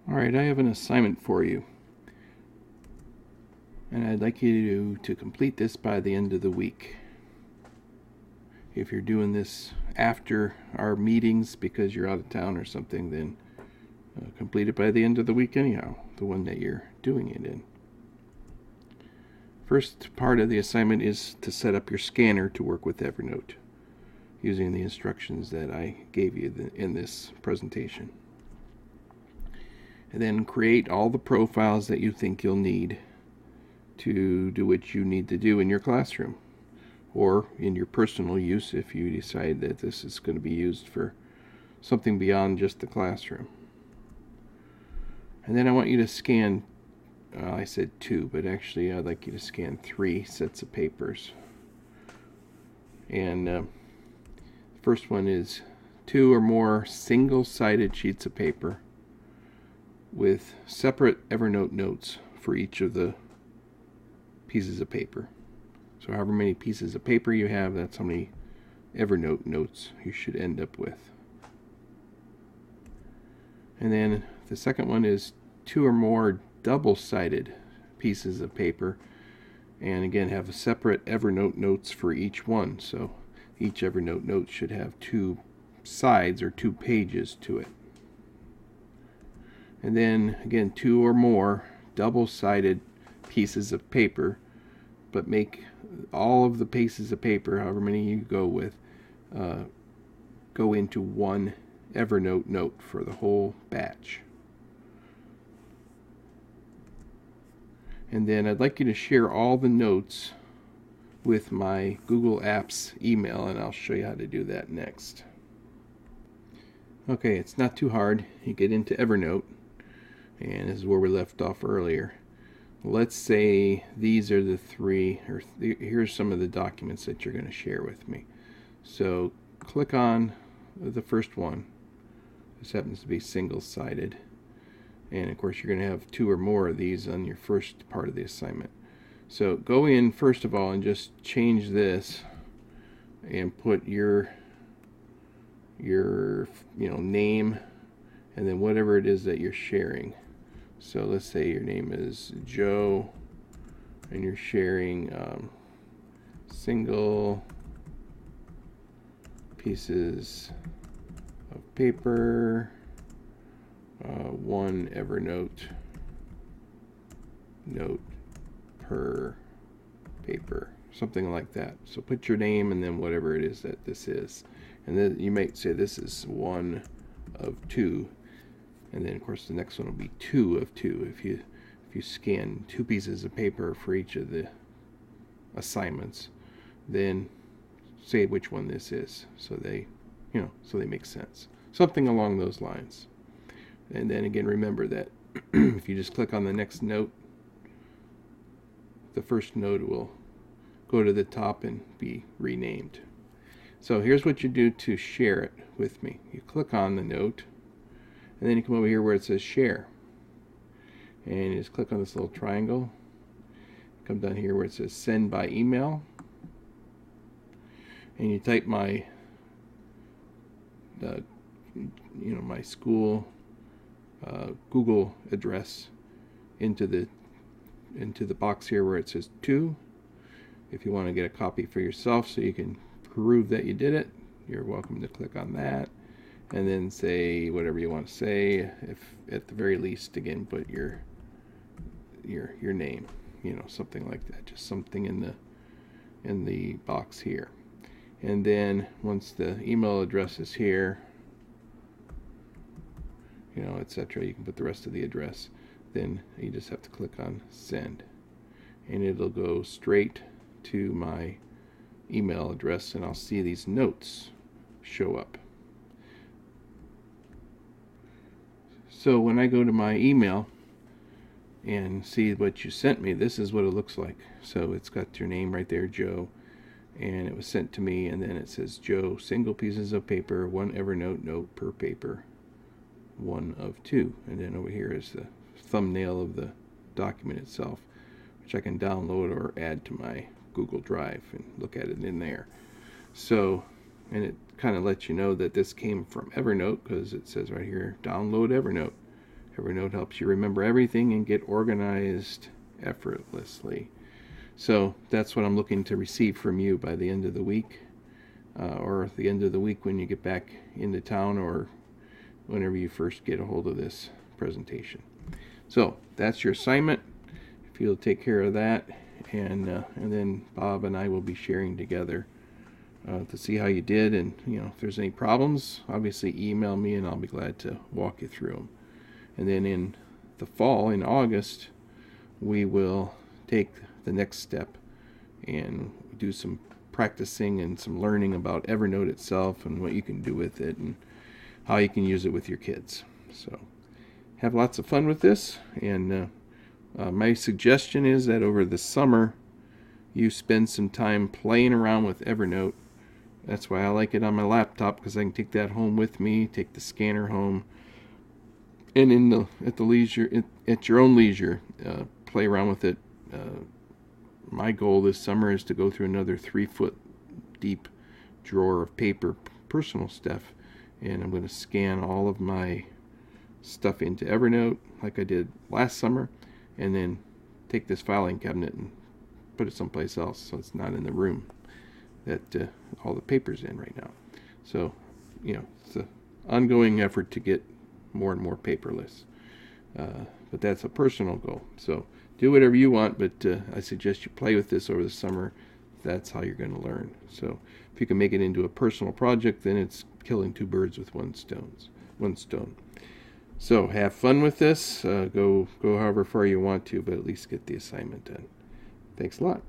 Alright, I have an assignment for you, and I'd like you to complete this by the end of the week. If you're doing this after our meetings because you're out of town or something, then complete it by the end of the week anyhow, the one that you're doing it in. First part of the assignment is to set up your scanner to work with Evernote using the instructions that I gave you in this presentation. And then create all the profiles that you think you'll need to do what you need to do in your classroom or in your personal use if you decide that this is going to be used for something beyond just the classroom. And then I want you to scan, I said 2, but actually I'd like you to scan 3 sets of papers. And the first one is 2 or more single-sided sheets of paper with separate Evernote notes for each of the pieces of paper. So however many pieces of paper you have, that's how many Evernote notes you should end up with. And then the second one is 2 or more double-sided pieces of paper, and again have a separate Evernote notes for each one. So each Evernote note should have 2 sides or 2 pages to it. And then again 2 or more double-sided pieces of paper, but make all of the pieces of paper, however many you go with, go into one Evernote note for the whole batch. And then I'd like you to share all the notes with my Google Apps email, and I'll show you how to do that next. Okay, it's not too hard. You get into Evernote, and this is where we left off earlier. Let's say these are the 3, or here's some of the documents that you're going to share with me. So click on the first one. This happens to be single-sided, and of course you're going to have 2 or more of these on your first part of the assignment. So go in first of all and just change this and put your name and then whatever it is that you're sharing. So let's say your name is Joe and you're sharing single pieces of paper, 1 Evernote note per paper, something like that. So put your name and then whatever it is that this is, and then you might say this is 1 of 2, and then of course the next one will be 2 of 2 if you scan 2 pieces of paper for each of the assignments. Then say which one this is, so they make sense, something along those lines. And then again, remember that if you just click on the next note, the first note will go to the top and be renamed. So here's what you do to share it with me. You click on the note, and then you come over here where it says share, and you just click on this little triangle. Come down here where it says send by email, and you type my my school Google address into the box here where it says 2. If you want to get a copy for yourself so you can prove that you did it, you're welcome to click on that, and then say whatever you want to say. If at the very least, again, put your name, something like that, just something in the box here. And then once the email address is here, etc., you can put the rest of the address. Then you just have to click on send, and it'll go straight to my email address, and I'll see these notes show up. So when I go to my email and see what you sent me, this is what it looks like. So it's got your name right there, Joe, and it was sent to me, and then it says Joe, single pieces of paper, 1 Evernote note per paper, 1 of 2. And then over here is the thumbnail of the document itself, which I can download or add to my Google Drive and look at it in there. So, and it kind of lets you know that this came from Evernote because it says right here, download Evernote. Evernote helps you remember everything and get organized effortlessly. So that's what I'm looking to receive from you by the end of the week, or at the end of the week when you get back into town, or whenever you first get a hold of this presentation. So that's your assignment. If you'll take care of that, and then Bob and I will be sharing together to see how you did, and if there's any problems, obviously email me and I'll be glad to walk you through them. And then in the fall, in August, we will take the next step and do some practicing and some learning about Evernote itself and what you can do with it and how you can use it with your kids. So have lots of fun with this, and my suggestion is that over the summer you spend some time playing around with Evernote. That's why I like it on my laptop, because I can take that home with me, take the scanner home, and at your own leisure, play around with it. My goal this summer is to go through another 3-foot deep drawer of paper, personal stuff, and I'm going to scan all of my stuff into Evernote like I did last summer, and then take this filing cabinet and put it someplace else so it's not in the room that all the paper's in right now. So, it's an ongoing effort to get more and more paperless. But that's a personal goal. So do whatever you want, but I suggest you play with this over the summer. That's how you're going to learn. So if you can make it into a personal project, then it's killing 2 birds with one stone. So have fun with this. Go however far you want to, but at least get the assignment done. Thanks a lot.